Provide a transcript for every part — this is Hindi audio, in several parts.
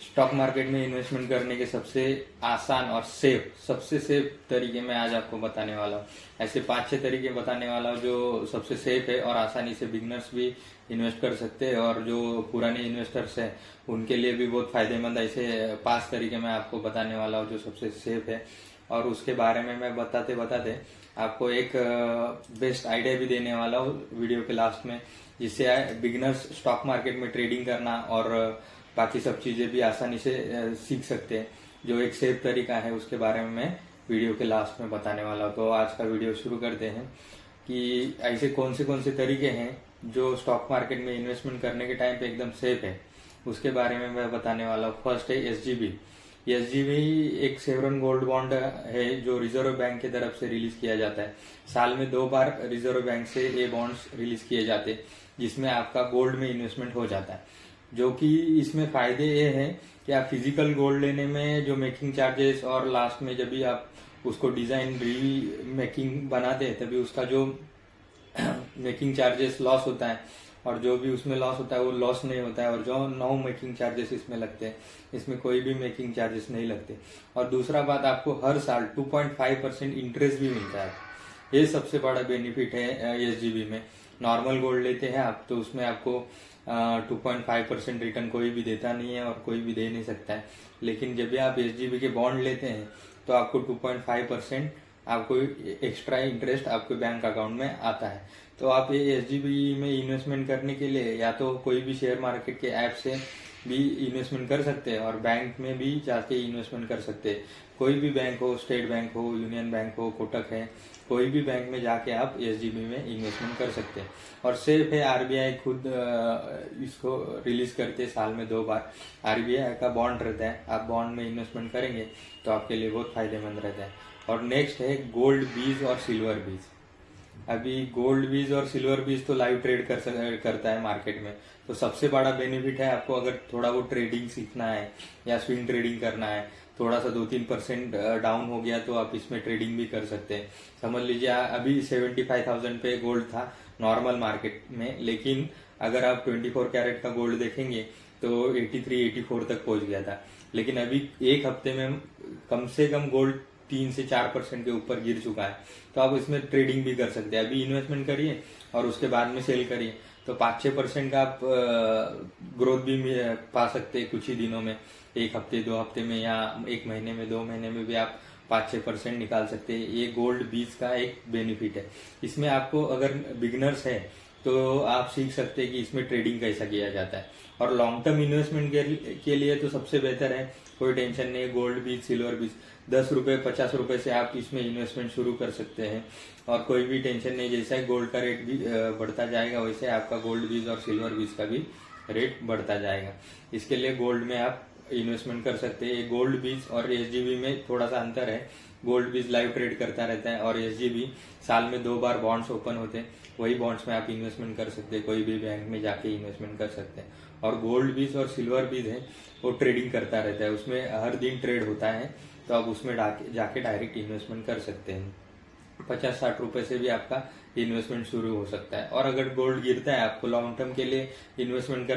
स्टॉक मार्केट में इन्वेस्टमेंट करने के सबसे आसान और सबसे सेफ तरीके मैं आज आपको बताने वाला हूँ। ऐसे 5-6 तरीके बताने वाला हूँ जो सबसे सेफ है और आसानी से बिगनर्स भी इन्वेस्ट कर सकते हैं और जो पुराने इन्वेस्टर्स हैं उनके लिए भी बहुत फायदेमंद ऐसे 5 तरीके मैं आपको बताने वाला हूँ जो सबसे सेफ है। और उसके बारे में मैं बताते बताते आपको एक बेस्ट आइडिया भी देने वाला हूँ वीडियो के लास्ट में, जिससे बिगिनर्स स्टॉक मार्केट में ट्रेडिंग करना और बाकी सब चीजें भी आसानी से सीख सकते हैं। जो एक सेफ तरीका है उसके बारे में मैं वीडियो के लास्ट में बताने वाला हूँ। तो आज का वीडियो शुरू करते हैं कि ऐसे कौन से तरीके हैं जो स्टॉक मार्केट में इन्वेस्टमेंट करने के टाइम पे एकदम सेफ है, उसके बारे में मैं बताने वाला हूँ। फर्स्ट है एसजीबी। एसजीबी एक सेवरन गोल्ड बॉन्ड है जो रिजर्व बैंक की तरफ से रिलीज किया जाता है। साल में 2 बार रिजर्व बैंक से ये बॉन्ड्स रिलीज किए जाते हैं जिसमें आपका गोल्ड में इन्वेस्टमेंट हो जाता है। जो कि इसमें फायदे ये हैं कि आप फिजिकल गोल्ड लेने में जो मेकिंग चार्जेस और लास्ट में जब भी आप उसको डिजाइन री मेकिंग बनाते हैं तभी उसका जो मेकिंग चार्जेस लॉस होता है और जो भी उसमें लॉस होता है वो लॉस नहीं होता है। और जो 9 मेकिंग चार्जेस इसमें लगते हैं इसमें कोई भी मेकिंग चार्जेस नहीं लगते। और दूसरा बात, आपको हर साल 2.5% इंटरेस्ट भी मिलता है। ये सबसे बड़ा बेनिफिट है एसजीबी में। नॉर्मल गोल्ड लेते हैं आप तो उसमें आपको 2.5% रिटर्न कोई भी देता नहीं है और कोई भी दे नहीं सकता है। लेकिन जब भी आप एसजीबी के बॉन्ड लेते हैं तो आपको 2.5% आपको एक्स्ट्रा इंटरेस्ट आपके बैंक अकाउंट में आता है। तो आप ये एसजीबी में इन्वेस्टमेंट करने के लिए या तो कोई भी शेयर मार्केट के ऐप से भी इन्वेस्टमेंट कर सकते हैं और बैंक में भी जाके इन्वेस्टमेंट कर सकते हैं। कोई भी बैंक हो, स्टेट बैंक हो, यूनियन बैंक हो, कोटक है, कोई भी बैंक में जाके आप एसजीबी में इन्वेस्टमेंट कर सकते हैं। और सेफ है, आरबीआई खुद इसको रिलीज करते हैं साल में 2 बार। आरबीआई का बॉन्ड रहता है, आप बॉन्ड में इन्वेस्टमेंट करेंगे तो आपके लिए बहुत फायदेमंद रहता है। और नेक्स्ट है गोल्ड बीज और सिल्वर बीज। अभी गोल्ड बीज और सिल्वर बीज तो लाइव ट्रेड करता है मार्केट में। तो सबसे बड़ा बेनिफिट है आपको अगर थोड़ा वो ट्रेडिंग सीखना है या स्विंग ट्रेडिंग करना है, थोड़ा सा 2-3% डाउन हो गया तो आप इसमें ट्रेडिंग भी कर सकते हैं। समझ लीजिए अभी 75,000 पे गोल्ड था नॉर्मल मार्केट में, लेकिन अगर आप 24 कैरेट का गोल्ड देखेंगे तो 83-84 तक पहुंच गया था। लेकिन अभी एक हफ्ते में कम से कम गोल्ड 3 से 4% के ऊपर गिर चुका है। तो आप इसमें ट्रेडिंग भी कर सकते हैं। अभी इन्वेस्टमेंट करिए और उसके बाद में सेल करिए तो 5-6% का आप ग्रोथ भी पा सकते हैं कुछ ही दिनों में। 1 हफ्ते 2 हफ्ते में या 1 महीने में 2 महीने में भी आप 5-6% निकाल सकते हैं। ये गोल्ड बीज का एक बेनिफिट है। इसमें आपको अगर बिगनर्स है तो आप सीख सकते हैं कि इसमें ट्रेडिंग कैसा किया जाता है। और लॉन्ग टर्म इन्वेस्टमेंट के लिए तो सबसे बेहतर है, कोई टेंशन नहीं है, गोल्ड बीज सिल्वर बीज 10 रुपए 50 रुपए से आप इसमें इन्वेस्टमेंट शुरू कर सकते हैं और कोई भी टेंशन नहीं। जैसा ही गोल्ड का रेट भी बढ़ता जाएगा वैसे आपका गोल्ड बीज और सिल्वर बीज का भी रेट बढ़ता जाएगा। इसके लिए गोल्ड में आप इन्वेस्टमेंट कर सकते हैं। गोल्ड बीज और एसजीबी में थोड़ा सा अंतर है। गोल्ड बीज लाइव ट्रेड करता रहता है और एसजीबी साल में 2 बार बॉन्ड्स ओपन होते हैं, वही बॉन्ड्स में आप इन्वेस्टमेंट कर सकते हैं। कोई भी बैंक में जाके इन्वेस्टमेंट कर सकते हैं। और गोल्ड बीज और सिल्वर बीज है वो ट्रेडिंग करता रहता है, उसमें हर दिन ट्रेड होता है तो आप उसमें जाके डायरेक्ट इन्वेस्टमेंट कर सकते हैं। 50-60 रुपए से भी आपका इन्वेस्टमेंट शुरू हो सकता है। और अगर गोल्ड गिरता है, आपको लॉन्ग टर्म के लिए इन्वेस्टमेंट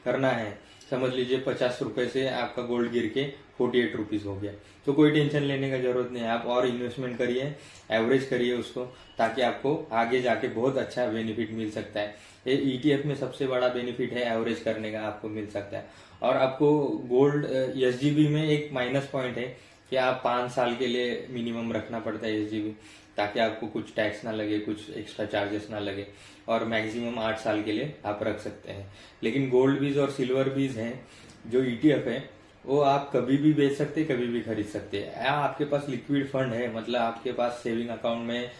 करना है, समझ लीजिए 50 रुपए से आपका गोल्ड गिर के 48 रुपीज हो गया तो कोई टेंशन लेने का जरूरत नहीं है। आप और इन्वेस्टमेंट करिए, एवरेज करिए उसको, ताकि आपको आगे जाके बहुत अच्छा बेनिफिट मिल सकता है। ये ईटीएफ में सबसे बड़ा बेनिफिट है एवरेज करने का, आपको मिल सकता है। और आपको गोल्ड एसजीबी में एक माइनस पॉइंट है कि आप 5 साल के लिए मिनिमम रखना पड़ता है एसजीबी, ताकि आपको कुछ टैक्स ना लगे, कुछ एक्स्ट्रा चार्जेस ना लगे। और मैक्सिमम 8 साल के लिए आप रख सकते हैं। लेकिन गोल्ड बीज और सिल्वर बीज हैं जो ईटीएफ है वो आप कभी भी बेच सकते हैं, कभी भी खरीद सकते हैं। आपके पास लिक्विड फंड है, मतलब आपके पास सेविंग अकाउंट में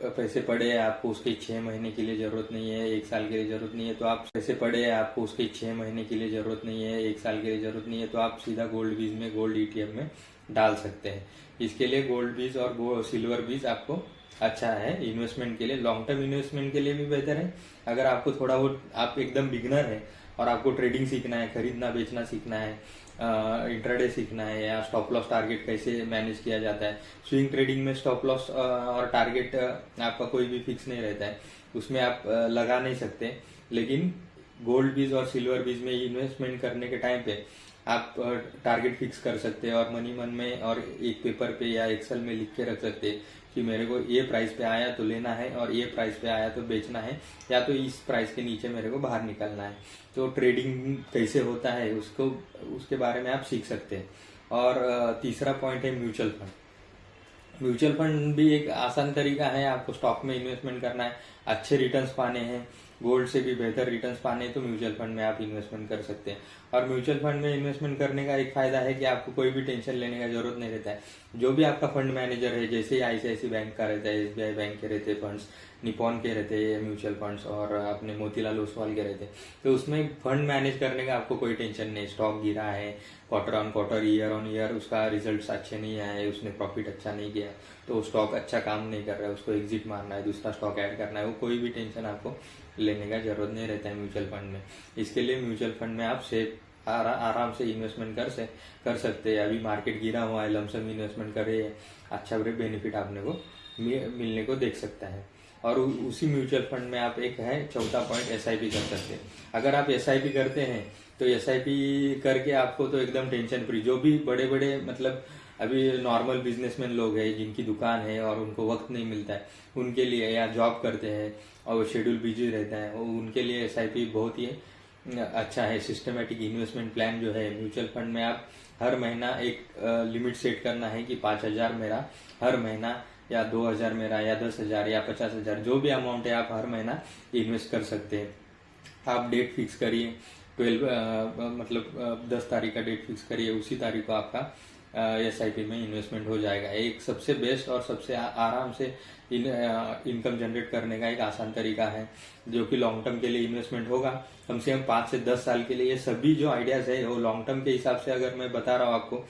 पैसे पड़े हैं, आपको उसके 6 महीने के लिए जरूरत नहीं है, 1 साल के लिए जरूरत नहीं है, तो आप पैसे पड़े हैं, आपको उसके 6 महीने के लिए जरूरत नहीं है, 1 साल के लिए जरूरत नहीं है, तो आप सीधा गोल्ड बीज में, गोल्ड ईटीएफ में डाल सकते हैं। इसके लिए गोल्ड बीज और सिल्वर बीज आपको अच्छा है इन्वेस्टमेंट के लिए। लॉन्ग टर्म इन्वेस्टमेंट के लिए भी बेहतर है। अगर आपको थोड़ा बहुत, आप एकदम बिगनर है और आपको ट्रेडिंग सीखना है, खरीदना बेचना सीखना है, इंट्राडे सीखना है, या स्टॉप लॉस टारगेट कैसे मैनेज किया जाता है। स्विंग ट्रेडिंग में स्टॉप लॉस और टारगेट आपका कोई भी फिक्स नहीं रहता है, उसमें आप लगा नहीं सकते। लेकिन गोल्ड बीज और सिल्वर बीज में इन्वेस्टमेंट करने के टाइम पे आप टारगेट फिक्स कर सकते हैं और मनी मन में और एक पेपर पे या एक्सेल में लिख के रख सकते हैं कि मेरे को ये प्राइस पे आया तो लेना है और ये प्राइस पे आया तो बेचना है, या तो इस प्राइस के नीचे मेरे को बाहर निकलना है। तो ट्रेडिंग कैसे होता है उसके बारे में आप सीख सकते हैं। और तीसरा पॉइंट है म्यूचुअल फंड। म्यूचुअल फंड भी एक आसान तरीका है, आपको स्टॉक में इन्वेस्टमेंट करना है, अच्छे रिटर्न्स पाने हैं, गोल्ड से भी बेहतर रिटर्न्स पाने तो म्यूचुअल फंड में आप इन्वेस्टमेंट कर सकते हैं। और म्यूचुअल फंड में इन्वेस्टमेंट करने का एक फायदा है कि आपको कोई भी टेंशन लेने का जरूरत नहीं रहता है। जो भी आपका फंड मैनेजर है, जैसे आईसीआईसी बैंक का रहता है, एसबीआई बैंक के रहते हैं फंड्स, निपॉन के रहते हैं म्यूचुअल फंड्स, और अपने मोतीलाल ओसवाल के रहते हैं, तो उसमें फंड मैनेज करने का आपको कोई टेंशन नहीं। स्टॉक गिरा है quarter on quarter, year on year, उसका रिजल्ट अच्छे नहीं आए, उसने प्रॉफिट अच्छा नहीं किया, तो स्टॉक अच्छा काम नहीं कर रहा है, उसको एग्जिट मारना है, दूसरा स्टॉक ऐड करना है, वो कोई भी टेंशन आपको लेने का जरूरत नहीं रहता है म्यूचुअल फंड में। इसके लिए म्यूचुअल फंड में आप सेफ आराम से इन्वेस्टमेंट कर सकते हैं। अभी मार्केट गिरा हुआ है, लमसम इन्वेस्टमेंट करे, अच्छा बेनिफिट आपने को मिलने को देख सकता है। और उसी म्यूचुअल फंड में आप एक है चौथा पॉइंट एसआईपी कर सकते हैं। अगर आप एसआईपी करते हैं तो एसआईपी करके आपको तो एकदम टेंशन फ्री, जो भी बड़े बड़े मतलब अभी नॉर्मल बिजनेसमैन लोग हैं जिनकी दुकान है और उनको वक्त नहीं मिलता है, उनके लिए, या जॉब करते हैं और शेड्यूल बिजी रहता है, उनके लिए एसआईपी बहुत ही अच्छा है। सिस्टमेटिक इन्वेस्टमेंट प्लान जो है म्यूचुअल फंड में, आप हर महीना एक लिमिट सेट करना है कि 5,000 मेरा हर महीना, या 2,000 मेरा, या 10,000 या 50,000, जो भी अमाउंट है आप हर महीना इन्वेस्ट कर सकते हैं। आप डेट फिक्स करिए, 10 तारीख का डेट फिक्स करिए, उसी तारीख को आपका एसआईपी में इन्वेस्टमेंट हो जाएगा। एक सबसे बेस्ट और सबसे आराम से इनकम जनरेट करने का एक आसान तरीका है, जो कि लॉन्ग टर्म के लिए इन्वेस्टमेंट होगा कम से कम 5 से 10 साल के लिए। ये सभी जो आइडियाज है वो लॉन्ग टर्म के हिसाब से, अगर मैं बता रहा हूँ आपको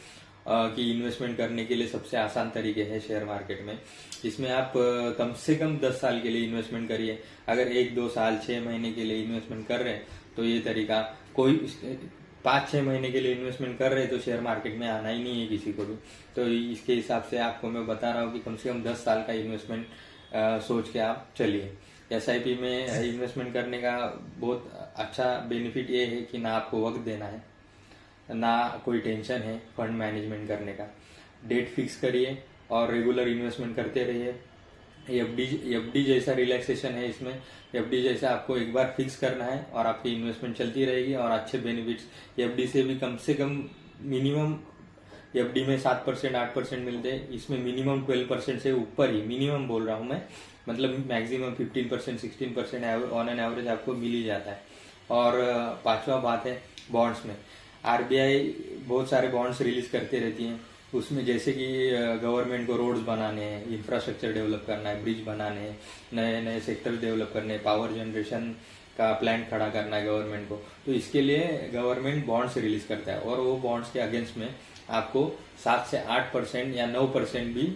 कि इन्वेस्टमेंट करने के लिए सबसे आसान तरीके हैं शेयर मार्केट में, इसमें आप कम से कम 10 साल के लिए इन्वेस्टमेंट करिए। अगर 1-2 साल 6 महीने के लिए इन्वेस्टमेंट कर रहे हैं तो ये तरीका, कोई 5-6 महीने के लिए इन्वेस्टमेंट कर रहे हैं तो शेयर मार्केट में आना ही नहीं है किसी को भी। तो इसके हिसाब से आपको मैं बता रहा हूँ कि कम से कम 10 साल का इन्वेस्टमेंट सोच के आप चलिए। एसआईपी में इन्वेस्टमेंट करने का बहुत अच्छा बेनिफिट ये है कि ना आपको वक्त देना है, ना कोई टेंशन है फंड मैनेजमेंट करने का। डेट फिक्स करिए और रेगुलर इन्वेस्टमेंट करते रहिए। एफडी जैसा रिलैक्सेशन है इसमें। एफडी जैसा आपको एक बार फिक्स करना है और आपकी इन्वेस्टमेंट चलती रहेगी और अच्छे बेनिफिट्स एफडी से भी कम से कम मिनिमम, एफडी में 7% 8% मिलते हैं, इसमें मिनिमम 12% से ऊपर ही, मिनिमम बोल रहा हूँ मैं, मतलब मैक्सिमम 15% 16% ऑन एन एवरेज आपको मिल ही जाता है। और पांचवा बात है बॉन्ड्स में। आरबीआई बहुत सारे बॉन्ड्स रिलीज करते रहती हैं, उसमें जैसे कि गवर्नमेंट को रोड्स बनाने हैं, इंफ्रास्ट्रक्चर डेवलप करना है, ब्रिज बनाने हैं, नए नए सेक्टर डेवलप करने हैं, पावर जनरेशन का प्लांट खड़ा करना है गवर्नमेंट को, तो इसके लिए गवर्नमेंट बॉन्ड्स रिलीज करता है और वो बॉन्ड्स के अगेंस्ट में आपको 7 से 8% या 9% भी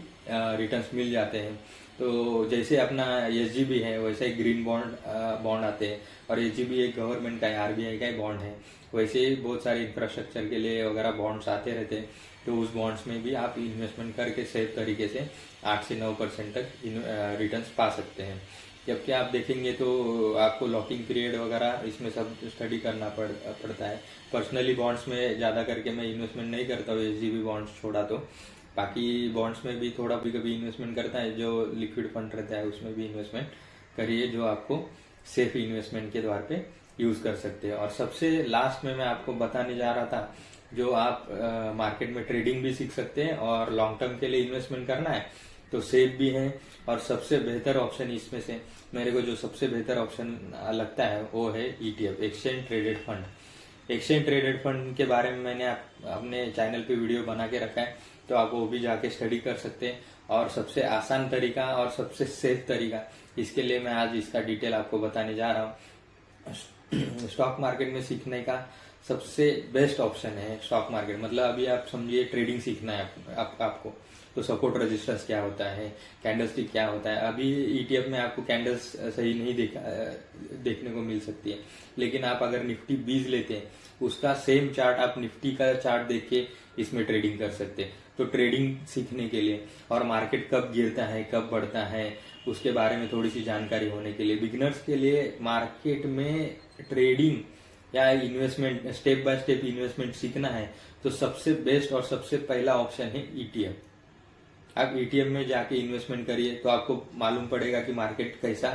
रिटर्न्स मिल जाते हैं। तो जैसे अपना एसजीबी है वैसे ही ग्रीन बॉन्ड आते हैं, और एसजीबी एक गवर्नमेंट का है, आरबीआई का ही बॉन्ड है। वैसे ही बहुत सारे इंफ्रास्ट्रक्चर के लिए वगैरह बॉन्ड्स आते रहते हैं, तो उस बॉन्ड्स में भी आप इन्वेस्टमेंट करके सेफ तरीके से 8 से 9% तक रिटर्न्स पा सकते हैं। जबकि आप देखेंगे तो आपको लॉकिंग पीरियड वगैरह इसमें सब स्टडी करना पड़ता है। पर्सनली बॉन्ड्स में ज़्यादा करके मैं इन्वेस्टमेंट नहीं करता हूँ, एसजीबी बॉन्ड्स छोड़ा तो। बाकी बॉन्ड्स में भी थोड़ा भी कभी इन्वेस्टमेंट करता है, जो लिक्विड फंड रहता है उसमें भी इन्वेस्टमेंट करिए, जो आपको सेफ इन्वेस्टमेंट के द्वार पे यूज कर सकते हैं। और सबसे लास्ट में मैं आपको बताने जा रहा था, जो आप मार्केट में ट्रेडिंग भी सीख सकते हैं और लॉन्ग टर्म के लिए इन्वेस्टमेंट करना है तो सेफ भी है। और सबसे बेहतर ऑप्शन इसमें से मेरे को जो सबसे बेहतर ऑप्शन लगता है वो है ETF, exchange traded fund. Exchange traded fund के बारे में मैंने अपने चैनल पे वीडियो बना के रखा है, तो आप वो भी जाके स्टडी कर सकते हैं। और सबसे आसान तरीका और सबसे सेफ तरीका, इसके लिए मैं आज इसका डिटेल आपको बताने जा रहा हूँ। स्टॉक मार्केट में सीखने का सबसे बेस्ट ऑप्शन है स्टॉक मार्केट। मतलब अभी आप समझिए ट्रेडिंग सीखना है आपको, तो सपोर्ट रेजिस्टेंस क्या होता है, कैंडलस्टिक क्या होता है। अभी ईटीएफ में आपको कैंडल्स सही नहीं देखने को मिल सकती है, लेकिन आप अगर निफ्टी 20 लेते हैं उसका सेम चार्ट आप निफ्टी का चार्ट देख के इसमें ट्रेडिंग कर सकते हैं। तो ट्रेडिंग सीखने के लिए और मार्केट कब गिरता है कब बढ़ता है उसके बारे में थोड़ी सी जानकारी होने के लिए, बिगिनर्स के लिए मार्केट में ट्रेडिंग या investment step by step investment सीखना है तो सबसे बेस्ट और सबसे पहला ऑप्शन है ईटीएफ। आप ईटीएफ में जाके इन्वेस्टमेंट करिए तो आपको मालूम पड़ेगा कि मार्केट कैसा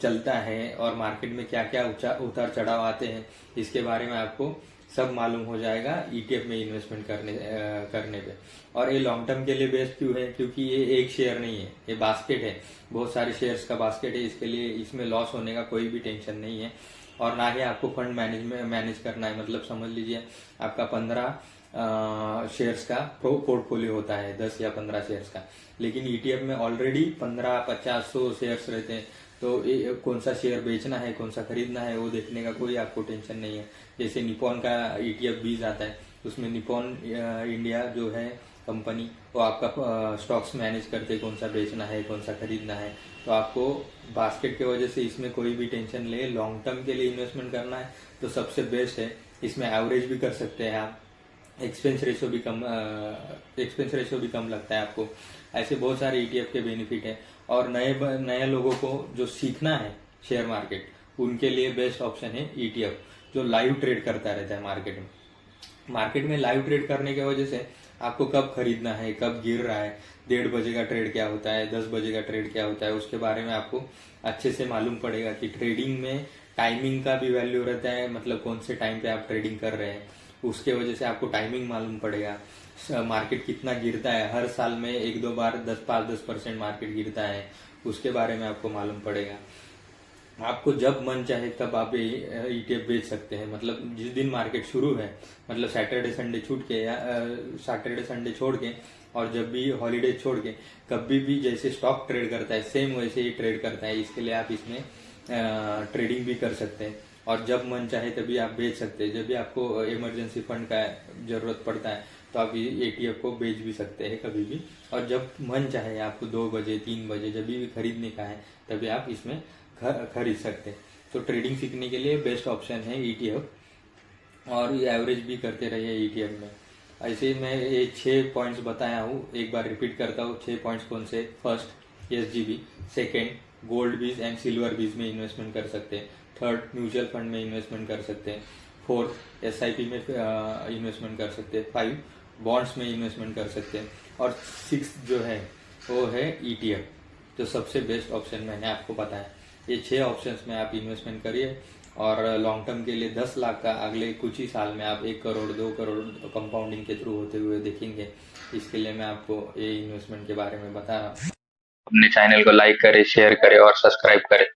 चलता है और मार्केट में क्या क्या उतार चढ़ाव आते हैं, इसके बारे में आपको सब मालूम हो जाएगा ईटीएफ में इन्वेस्टमेंट करने पे। और ये लॉन्ग टर्म के लिए बेस्ट क्यों है, क्योंकि ये एक शेयर नहीं है, ये बास्केट है, बहुत सारे शेयर्स का बास्केट है, इसके लिए इसमें लॉस होने का कोई भी टेंशन नहीं है। और ना ही आपको फंड मैनेज करना है, मतलब समझ लीजिए आपका 15 शेयर्स का पोर्टफोलियो होता है, 10 या 15 शेयर्स का, लेकिन ईटीएफ में ऑलरेडी 15, 50, 100 शेयर्स रहते हैं। तो कौन सा शेयर बेचना है कौन सा खरीदना है वो देखने का कोई आपको टेंशन नहीं है। जैसे निपॉन का ईटीएफ 20 आता है, उसमें निपॉन इंडिया जो है कंपनी, वो आपका स्टॉक्स मैनेज करते कौन सा बेचना है कौन सा खरीदना है। तो आपको बास्केट की वजह से इसमें कोई भी टेंशन ले, लॉन्ग टर्म के लिए इन्वेस्टमेंट करना है तो सबसे बेस्ट है। इसमें एवरेज भी कर सकते हैं आप, एक्सपेंस रेशो भी कम लगता है आपको। ऐसे बहुत सारे ईटीएफ के बेनिफिट है। और नए लोगों को जो सीखना है शेयर मार्केट, उनके लिए बेस्ट ऑप्शन है ईटीएफ, जो लाइव ट्रेड करता रहता है मार्केट में लाइव ट्रेड करने की वजह से आपको कब खरीदना है कब गिर रहा है, 1:30 बजे का ट्रेड क्या होता है, 10 बजे का ट्रेड क्या होता है, उसके बारे में आपको अच्छे से मालूम पड़ेगा। कि ट्रेडिंग में टाइमिंग का भी वैल्यू रहता है, मतलब कौन से टाइम पे आप ट्रेडिंग कर रहे हैं, उसके वजह से आपको टाइमिंग मालूम पड़ेगा। मार्केट कितना गिरता है, हर साल में 1-2 बार 5-10% मार्केट गिरता है, उसके बारे में आपको मालूम पड़ेगा। आपको जब मन चाहे तब आप ईटीएफ बेच सकते हैं, मतलब जिस दिन मार्केट शुरू है, मतलब सैटरडे संडे छूट के या सैटरडे संडे छोड़ के, और जब भी हॉलीडे छोड़ के, कभी भी जैसे स्टॉक ट्रेड करता है सेम वैसे ही ट्रेड करता है। इसके लिए आप इसमें ट्रेडिंग भी कर सकते हैं और जब मन चाहे तभी आप बेच सकते हैं। जब भी आपको इमरजेंसी फंड का जरूरत पड़ता है तो आप ईटीएफ को बेच भी सकते हैं कभी भी। और जब मन चाहे आपको 2 बजे 3 बजे जब भी खरीदने का है तभी आप इसमें खरीद सकते हैं। तो ट्रेडिंग सीखने के लिए बेस्ट ऑप्शन है ईटीएफ, और ये एवरेज भी करते रहिए ईटीएफ में। ऐसे मैं ये 6 पॉइंट्स बताया हूँ, एक बार रिपीट करता हूँ 6 पॉइंट्स कौन से। फर्स्ट एसजीबी, सेकेंड गोल्ड बीज एंड सिल्वर बीज में इन्वेस्टमेंट कर सकते हैं, थर्ड म्यूचुअल फंड में इन्वेस्टमेंट कर सकते हैं, फोर्थ एसआईपी में इन्वेस्टमेंट कर सकते हैं, 5 बॉन्ड्स में इन्वेस्टमेंट कर सकते हैं, और 6 जो है वो है ईटीएफ, जो सबसे बेस्ट ऑप्शन मैंने आपको बताया। ये 6 ऑप्शंस में आप इन्वेस्टमेंट करिए और लॉन्ग टर्म के लिए 10 लाख का अगले कुछ ही साल में आप 1 करोड़ 2 करोड़ कंपाउंडिंग के थ्रू होते हुए देखेंगे। इसके लिए मैं आपको ये इन्वेस्टमेंट के बारे में बता रहा हूँ। अपने चैनल को लाइक करें, शेयर करें और सब्सक्राइब करें।